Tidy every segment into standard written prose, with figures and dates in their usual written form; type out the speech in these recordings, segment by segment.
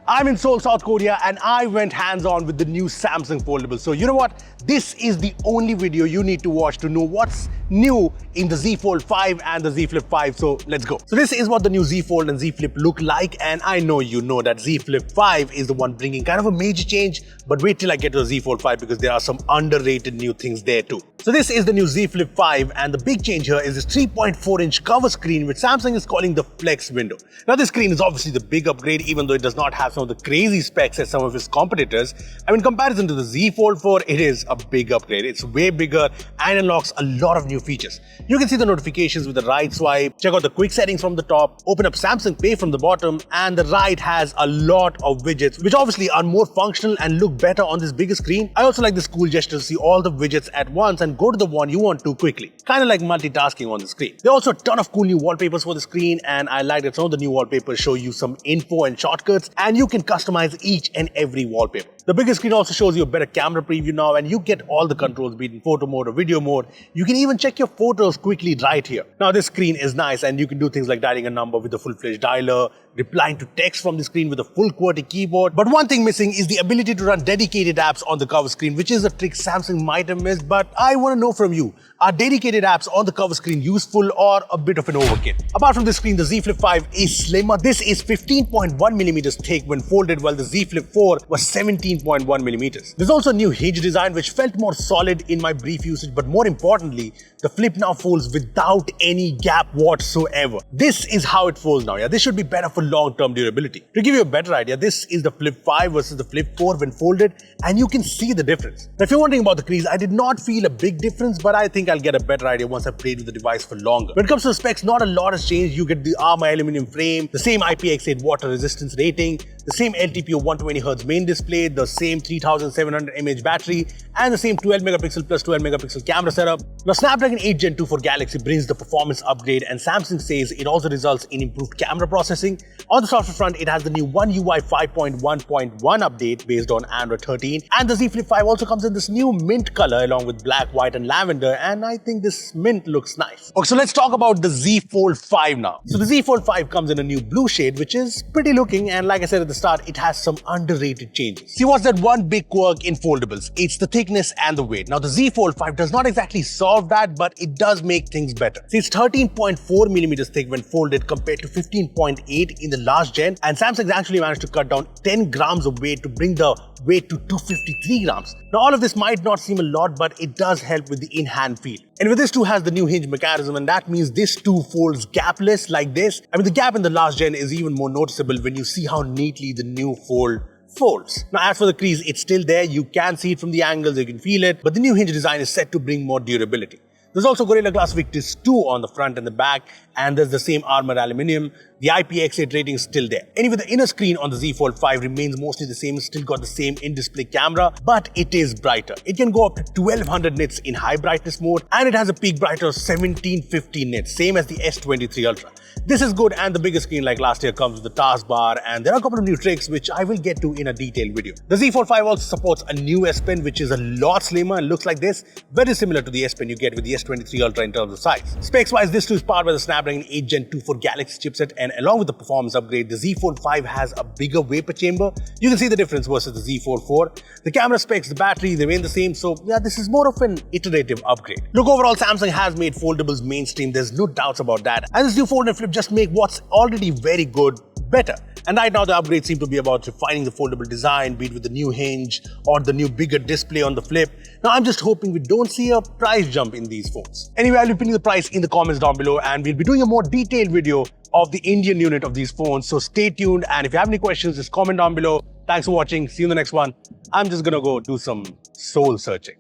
I'm in Seoul, South Korea, and I went hands-on with the new Samsung Foldable. So you know what? This is the only video you need to watch to know what's new in the Z Fold5 and the Z Flip5. So let's go. So this is what the new Z Fold and Z Flip look like, and I know you know that Z Flip5 is the one bringing kind of a major change, but wait till I get to the Z Fold5 because there are some underrated new things there too. So this is the new Z Flip5, and the big change here is this 3.4-inch cover screen, which Samsung is calling the Flex window. Now this screen is obviously the big upgrade, even though it does not have some of the crazy specs as some of its competitors. And in comparison to the Z Fold4, it is a big upgrade. It's way bigger and unlocks a lot of new features. You can see the notifications with the right swipe, check out the quick settings from the top, open up Samsung Pay from the bottom, and the right has a lot of widgets, which obviously are more functional and look better on this bigger screen. I also like this cool gesture to see all the widgets at once and go to the one you want to quickly. Kind of like multitasking on the screen. There are also a ton of cool new wallpapers for the screen, and I like that some of the new wallpapers show you some info and shortcuts, and you can customize each and every wallpaper. The bigger screen also shows you a better camera preview now, and you get all the controls, be it in photo mode or video mode. You can even check your photos quickly right here. Now this screen is nice, and you can do things like dialing a number with a full-fledged dialer, replying to text from the screen with a full QWERTY keyboard. But one thing missing is the ability to run dedicated apps on the cover screen, which is a trick Samsung might have missed, but I want to know from you, are dedicated apps on the cover screen useful or a bit of an overkill? Apart from this screen, the Z Flip5 is slimmer. This is 15.1mm thick when folded, while the Z Flip4 was 17.1mm. There's also a new hinge design which felt more solid in my brief usage, but more importantly, the Flip now folds without any gap whatsoever. This is how it folds now. Yeah, this should be better for long-term durability. To give you a better idea, this is the Flip5 versus the Flip4 when folded, and you can see the difference. Now, if you're wondering about the crease, I did not feel a big difference, but I think I'll get a better idea once I've played with the device for longer. When it comes to the specs, not a lot has changed. You get the armor aluminum frame, the same IPX8 water resistance rating, the same LTPO 120Hz main display, the same 3700 mAh battery, and the same 12 megapixel plus 12 megapixel camera setup. Now, Snapdragon 8 Gen 2 for Galaxy brings the performance upgrade, and Samsung says it also results in improved camera processing. On the software front, it has the new One UI 5.1.1 update based on Android 13, and the Z Flip5 also comes in this new mint color along with black, white, and lavender, and I think this mint looks nice. Okay, so let's talk about the Z Fold5 now. So the Z Fold5 comes in a new blue shade, which is pretty looking, and like I said at the start, it has some underrated changes. See, what's that one big quirk in foldables? It's the thickness and the weight. Now, the Z Fold5 does not exactly solve that, but it does make things better. See, it's 13.4mm thick when folded compared to 15.8 in the last gen, and Samsung actually managed to cut down 10 grams of weight to bring the weight to 253 grams. Now, all of this might not seem a lot, but it does help with the in-hand feel. And with this too has the new hinge mechanism, and that means this too folds gapless like this. I mean, the gap in the last gen is even more noticeable when you see how neatly the new Fold folds. Now, as for the crease, it's still there. You can see it from the angles, you can feel it, but the new hinge design is set to bring more durability. There's also Gorilla Glass Victus 2 on the front and the back, and there's the same armor aluminum. The IPX8 rating is still there. Anyway, the inner screen on the Z Fold5 remains mostly the same. It's still got the same in-display camera, but it is brighter. It can go up to 1200 nits in high brightness mode, and it has a peak brightness of 1750 nits, same as the S23 Ultra. This is good, and the bigger screen like last year comes with the taskbar, and there are a couple of new tricks which I will get to in a detailed video. The Z Fold5 also supports a new S Pen which is a lot slimmer and looks like this, very similar to the S Pen you get with the S23 Ultra in terms of size. Specs wise, this too is powered by the Snapdragon 8 Gen 2 for Galaxy chipset, and along with the performance upgrade, the Z Fold5 has a bigger vapor chamber. You can see the difference versus the Z Fold4. The camera specs, the battery, they remain the same, so yeah, this is more of an iterative upgrade. Look, overall, Samsung has made foldables mainstream, there's no doubts about that, and this new Fold and Flip just make what's already very good better. And right now the upgrades seem to be about refining the foldable design, be it with the new hinge or the new bigger display on the Flip. Now I'm just hoping we don't see a price jump in these phones. Anyway, I'll be pinning the price in the comments down below, and we'll be doing a more detailed video of the Indian unit of these phones, so stay tuned, and if you have any questions, just comment down below. Thanks for watching. See you in the next one. I'm just gonna go do some soul searching.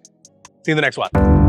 See you in the next one.